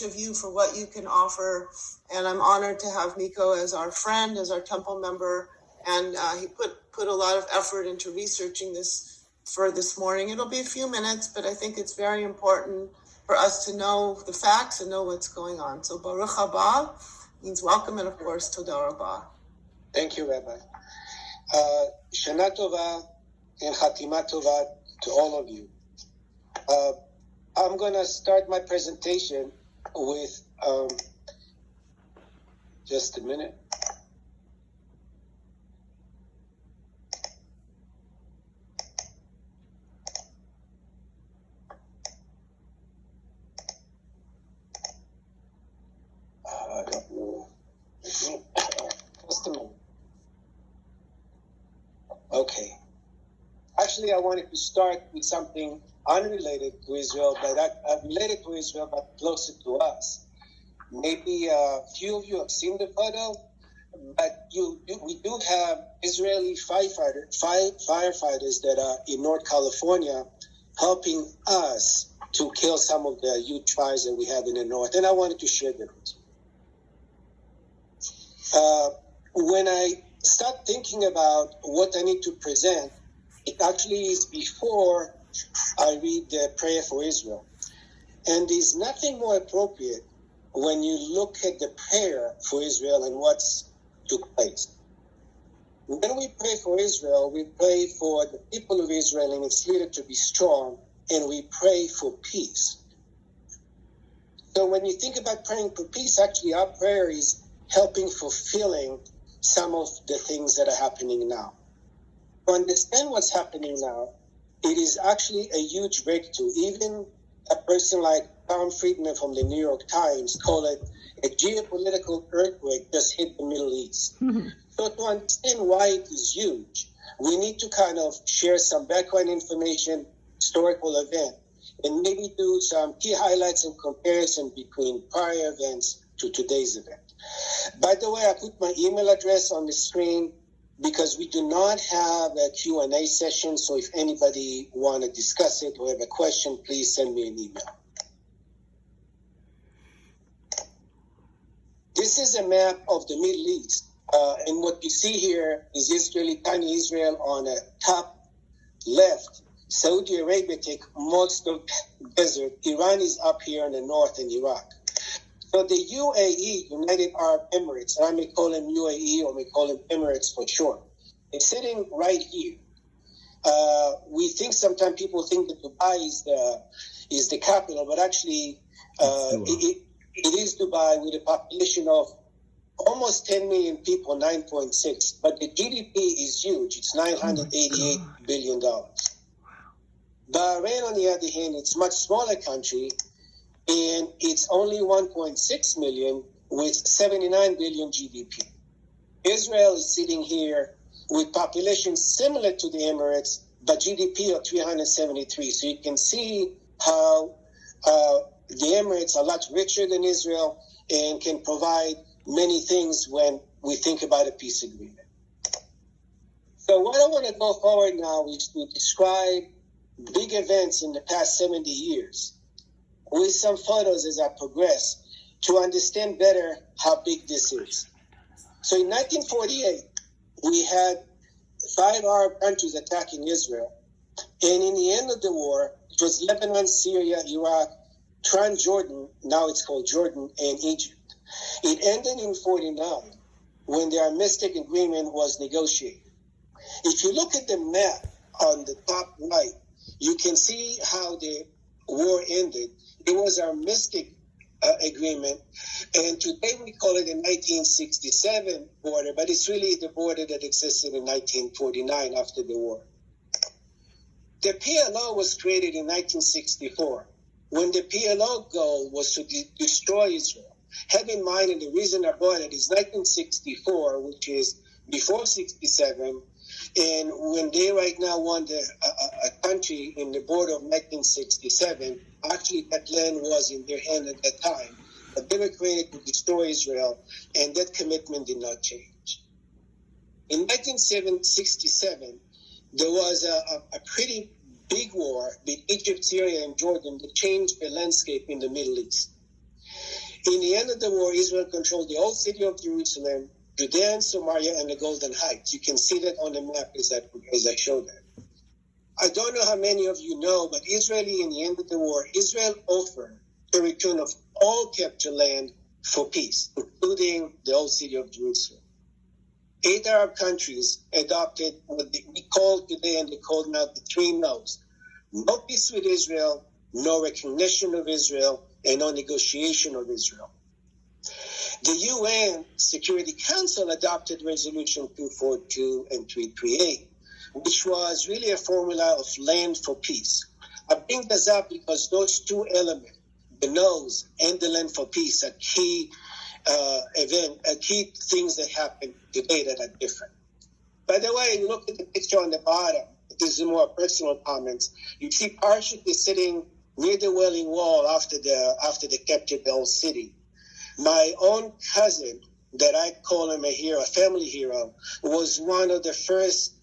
of you for what you can offer. And I'm honored to have Miko as our friend, as our temple member. And he put a lot of effort into researching this for this morning. It'll be a few minutes, but I think it's very important for us to know the facts and know what's going on. So Baruch haba means welcome, and of course, Toda Rabah. Thank you, Rabbi. Shana Tova and Chatima Tova to all of you. I'm going to start my presentation with just a minute. I don't know. Just a minute. Okay. Actually, I wanted to start with something unrelated to Israel, but related to Israel, but closer to us. Maybe a few of you have seen the photo, but we do have Israeli firefighters that are in North California helping us to kill some of the huge fires that we have in the north, and I wanted to share them with you. When I start thinking about what I need to present, it actually is before I read the prayer for Israel. And there's nothing more appropriate when you look at the prayer for Israel and what's took place. When we pray for Israel, we pray for the people of Israel and its leader to be strong, and we pray for peace. So when you think about praying for peace, actually our prayer is helping fulfilling some of the things that are happening now. To understand what's happening now, it is actually a huge breakthrough. Even a person like Tom Friedman from the New York Times called it a geopolitical earthquake just hit the Middle East. So to understand why it is huge, we need to kind of share some background information, historical event, and maybe do some key highlights and comparison between prior events to today's event. By the way, I put my email address on the screen because we do not have a Q&A session, so if anybody want to discuss it or have a question, please send me an email. This is a map of the Middle East, and what you see here is tiny Israel on the top left. Saudi Arabia take most of the desert. Iran is up here in the north, and Iraq. So the UAE, United Arab Emirates, and I may call them UAE or may call them Emirates for short, it's sitting right here. We think sometimes people think that Dubai is the capital, but actually it is Dubai with a population of almost 10 million people, 9.6. But the GDP is huge. It's $988 billion. Bahrain, on the other hand, it's a much smaller country, and it's only 1.6 million with 79 billion GDP. Israel is sitting here with population similar to the Emirates, but GDP of 373. So you can see how the Emirates are a lot richer than Israel and can provide many things when we think about a peace agreement. So what I want to go forward now is to describe big events in the past 70 years. With some photos as I progress to understand better how big this is. So in 1948, we had 5 Arab countries attacking Israel. And in the end of the war, it was Lebanon, Syria, Iraq, Transjordan, now it's called Jordan, and Egypt. It ended in 1949 when the armistice agreement was negotiated. If you look at the map on the top right, you can see how the war ended. It was our mystic agreement, and today we call it the 1967 border, but it's really the border that existed in 1949 after the war. The PLO was created in 1964, when the PLO goal was to destroy Israel. Have in mind, and the reason I brought it is 1964, which is before 67, and when they right now want a country in the border of 1967, actually that land was in their hand at that time. But they were created to destroy Israel, and that commitment did not change. In 1967, there was a pretty big war between Egypt, Syria, and Jordan that changed the landscape in the Middle East. In the end of the war, Israel controlled the old city of Jerusalem, Judea and Samaria, and the Golden Heights. You can see that on the map as I showed that. I don't know how many of you know, but Israeli, in the end of the war, Israel offered the return of all captured land for peace, including the old city of Jerusalem. 8 Arab countries adopted what we call today, and they call now the 3 no's. No peace with Israel, no recognition of Israel, and no negotiation of Israel. The UN Security Council adopted Resolution 242 and 338, which was really a formula of land for peace. I bring this up because those 2 elements, the no's and the land for peace, are key key things that happen today that are different. By the way, you look at the picture on the bottom, this is more personal comments. You see parachuutists sitting near the Wailing Wall after they captured the old city. My own cousin, that I call him a hero, a family hero, was one of the first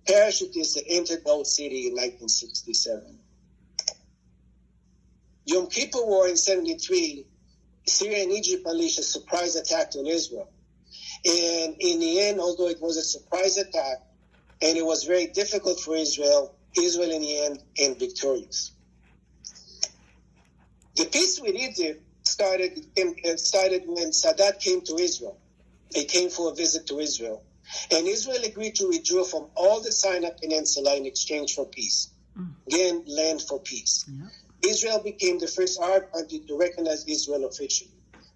parachutists that entered the old city in 1967. Yom Kippur War in 73, Syria and Egypt unleashed a surprise attack on Israel. And in the end, although it was a surprise attack, and it was very difficult for Israel in the end ended victorious. The peace with Egypt started when Sadat came to Israel. He came for a visit to Israel. And Israel agreed to withdraw from all the Sinai Peninsula in exchange for peace. Again, land for peace. Yeah. Israel became the first Arab country to recognize Israel officially.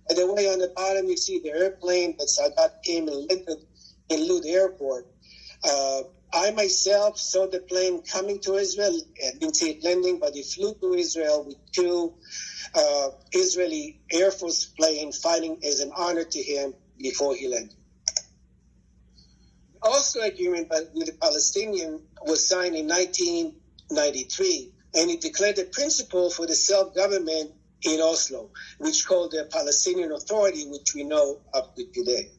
By the way, on the bottom, you see the airplane that Sadat came and landed in Lud Airport. I myself saw the plane coming to Israel. I didn't see it landing, but he flew to Israel with 2 Israeli Air Force planes flying as an honor to him before he landed. The Oslo Agreement with the Palestinians was signed in 1993, and it declared the principle for the self-government in Oslo, which called the Palestinian Authority, which we know up to today.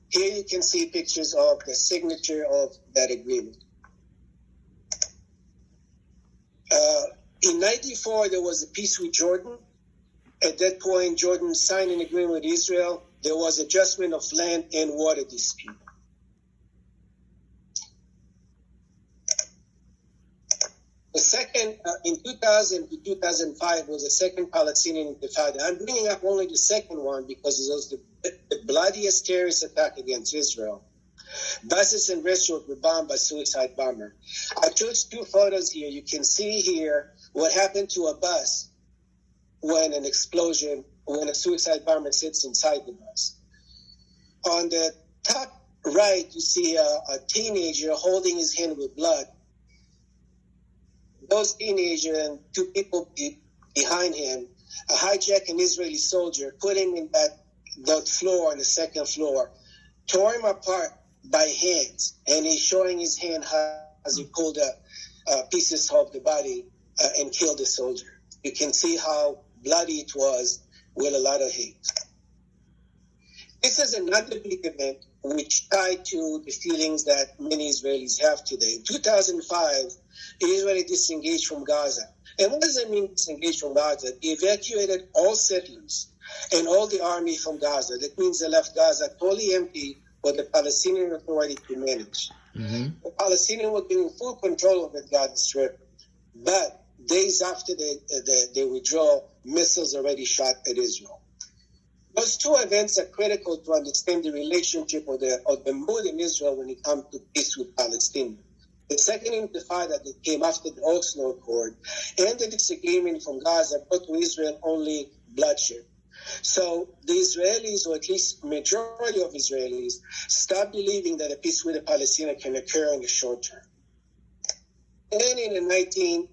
Here you can see pictures of the signature of that agreement. In 1994, there was a peace with Jordan. At that point, Jordan signed an agreement with Israel. There was adjustment of land and water dispute. The second, in 2000 to 2005, was the second Palestinian Intifada. I'm bringing up only the second one because it was the bloodiest terrorist attack against Israel. Buses and restaurants were bombed by suicide bomber. I chose 2 photos here. You can see here what happened to a bus when a suicide bomber sits inside the bus. On the top right, you see a teenager holding his hand with blood. Those teenagers and 2 people behind him hijacked an Israeli soldier, put him in that floor on the second floor, tore him apart by hands, and he's showing his hand as he pulled pieces of the body and killed the soldier. You can see how bloody it was with a lot of hate. This is another big event which tied to the feelings that many Israelis have today. In 2005, Israel disengaged from Gaza. And what does it mean disengaged from Gaza? They evacuated all settlers and all the army from Gaza. That means they left Gaza totally empty for the Palestinian Authority to manage. Mm-hmm. The Palestinians were given full control of the Gaza Strip. But days after they withdraw, missiles already shot at Israel. Those 2 events are critical to understand the relationship or the mood in Israel when it comes to peace with Palestinians. The second Intifada that came after the Oslo Accord and the disagreement from Gaza brought to Israel only bloodshed. So the Israelis, or at least majority of Israelis, stopped believing that a peace with the Palestinians can occur in the short term. And in the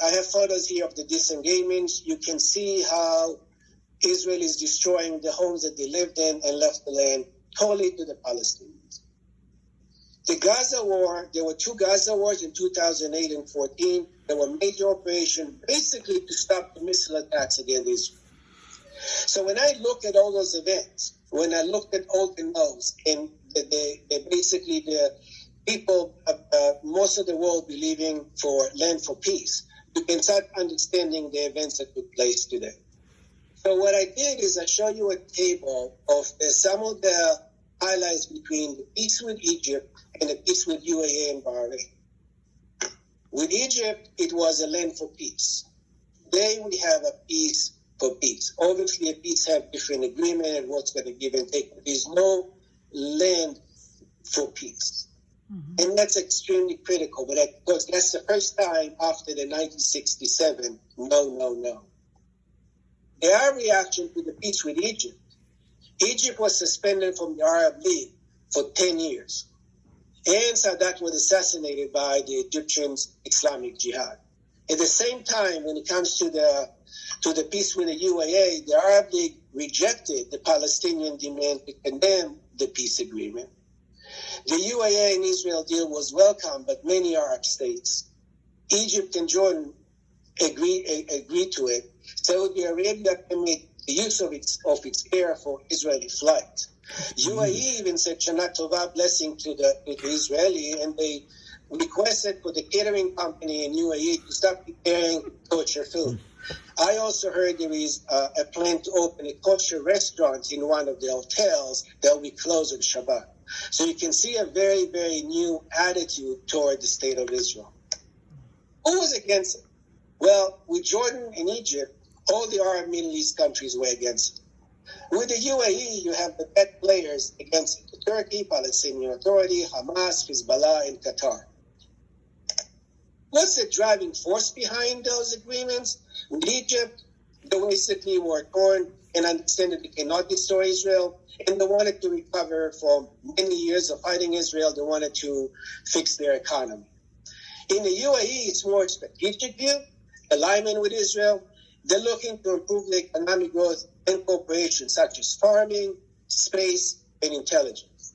I have photos here of the disengagements. You can see how Israel is destroying the homes that they lived in and left the land totally to the Palestinians. The Gaza War, there were 2 Gaza wars in 2008 and 14. There were major operations basically to stop the missile attacks against Israel. So when I look at all those events, when I looked at all the no's, and basically the people, most of the world believing for land for peace, you can start understanding the events that took place today. So what I did is I show you a table of some of the highlights between the peace with Egypt and the peace with UAE and Bahrain. With Egypt, it was a land for peace. Today we have a peace for peace. Obviously, a peace have different agreement and what's going to give and take. There's no land for peace. Mm-hmm. And that's extremely critical, because that's the first time after the 1967, no. Their reaction to the peace with Egypt. Egypt was suspended from the Arab League for 10 years. And Sadat was assassinated by the Egyptian Islamic Jihad. At the same time, when it comes to the peace with the UAE, the Arab League rejected the Palestinian demand to condemn the peace agreement. The UAE and Israel deal was welcome, but many Arab states, Egypt and Jordan, agreed to it. Saudi Arabia permitted the use of its air for Israeli flight. UAE even said Shana Tova blessing to the Israeli, and they requested for the catering company in UAE to stop preparing kosher food. I also heard there is a plan to open a kosher restaurant in one of the hotels that will be closed on Shabbat. So you can see a very, very new attitude toward the state of Israel. Who was against it? Well, with Jordan and Egypt, all the Arab Middle East countries were against it. With the UAE, you have the best players against it: Turkey, Palestinian Authority, Hamas, Hezbollah, and Qatar. What's the driving force behind those agreements? With Egypt, they basically were torn and understand that they cannot destroy Israel, and they wanted to recover from many years of fighting Israel. They wanted to fix their economy. In the UAE, it's more strategic view, alignment with Israel. They're looking to improve the economic growth and cooperation, such as farming, space, and intelligence.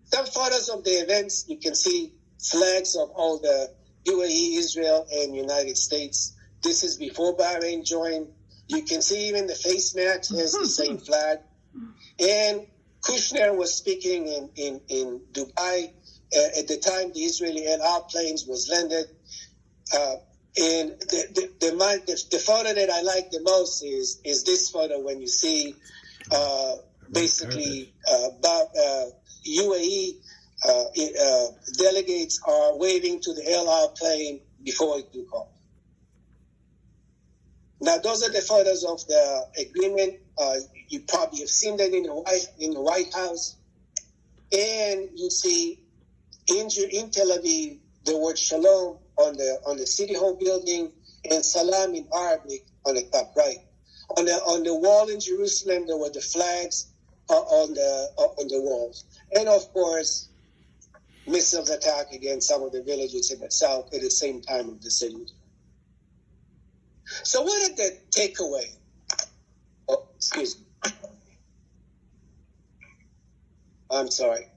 Some photos of the events, you can see flags of all the UAE, Israel, and United States. This is before Bahrain joined. You can see even the face mask has the same flag. And Kushner was speaking in Dubai at the time the Israeli El Al planes was landed. And the photo that I like the most is this photo when you see basically UAE delegates are waving to the El Al plane before it took off. Now, those are the photos of the agreement. You probably have seen that in the White House. And you see in Tel Aviv the word Shalom on the City Hall building, and Salam in Arabic on the top right. On the wall in Jerusalem, there were the flags on the walls. And of course, missiles attack against some of the villages in the south at the same time of the city. So what is the takeaway? Oh, excuse me. I'm sorry.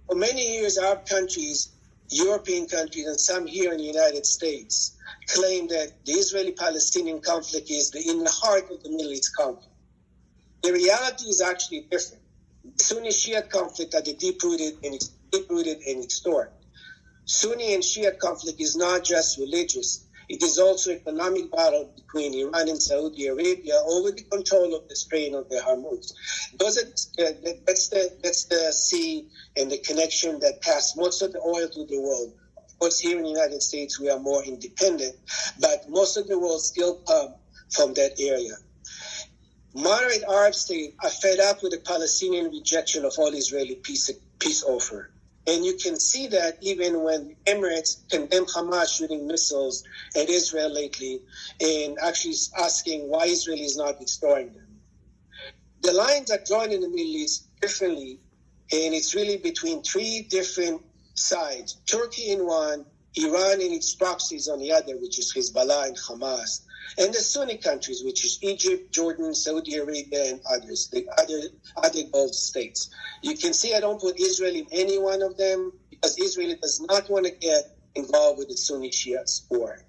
For many years, Arab countries, European countries, and some here in the United States claim that the Israeli-Palestinian conflict is in the heart of the Middle East conflict. The reality is actually different. The Sunni-Shiite conflict are the deep-rooted and historic. Sunni and Shiite conflict is not just religious. It is also economic battle between Iran and Saudi Arabia over the control of the Strait of the Hormuz. That's the sea and the connection that passed most of the oil to the world. Of course, here in the United States, we are more independent, but most of the world still come from that area. Moderate Arab states are fed up with the Palestinian rejection of all Israeli peace offer. And you can see that even when Emirates condemned Hamas shooting missiles at Israel lately and actually asking why Israel is not destroying them. The lines are drawn in the Middle East differently, and it's really between three different sides. Turkey in one, Iran and its proxies on the other, which is Hezbollah and Hamas, and the Sunni countries, which is Egypt, Jordan, Saudi Arabia, and others, the other Gulf states. You can see I don't put Israel in any one of them because Israel does not want to get involved with the Sunni Shia war.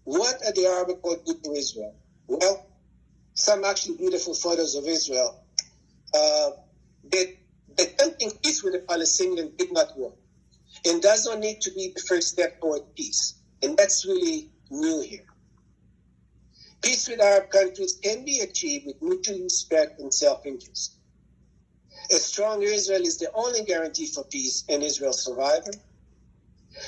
What are the Arab Accords do to Israel? Well, some actually beautiful photos of Israel, that attempting peace with the Palestinians did not work. And does not need to be the first step toward peace. And that's really new here. Peace with Arab countries can be achieved with mutual respect and self-interest. A strong Israel is the only guarantee for peace and Israel's survival.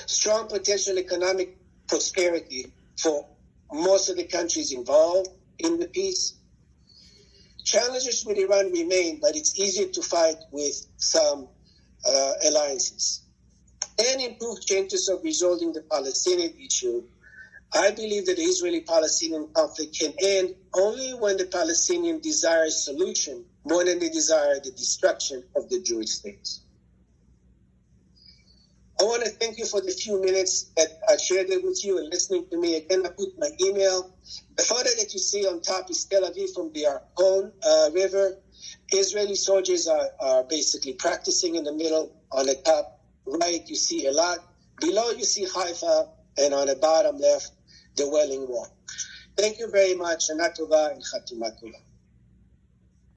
Strong potential economic prosperity for most of the countries involved in the peace. Challenges with Iran remain, but it's easier to fight with some alliances. And improved chances of resolving the Palestinian issue. I believe that the Israeli-Palestinian conflict can end only when the Palestinians desire a solution more than they desire the destruction of the Jewish state. I want to thank you for the few minutes that I shared it with you and listening to me. Again, I put my email. The photo that you see on top is Tel Aviv from the Arcon River. Israeli soldiers are basically practicing in the middle. On the top right, you see Eilat. Below, you see Haifa. And on the bottom left, the Wailing Wall. Thank you very much. Shana Tova and Chatima Tova.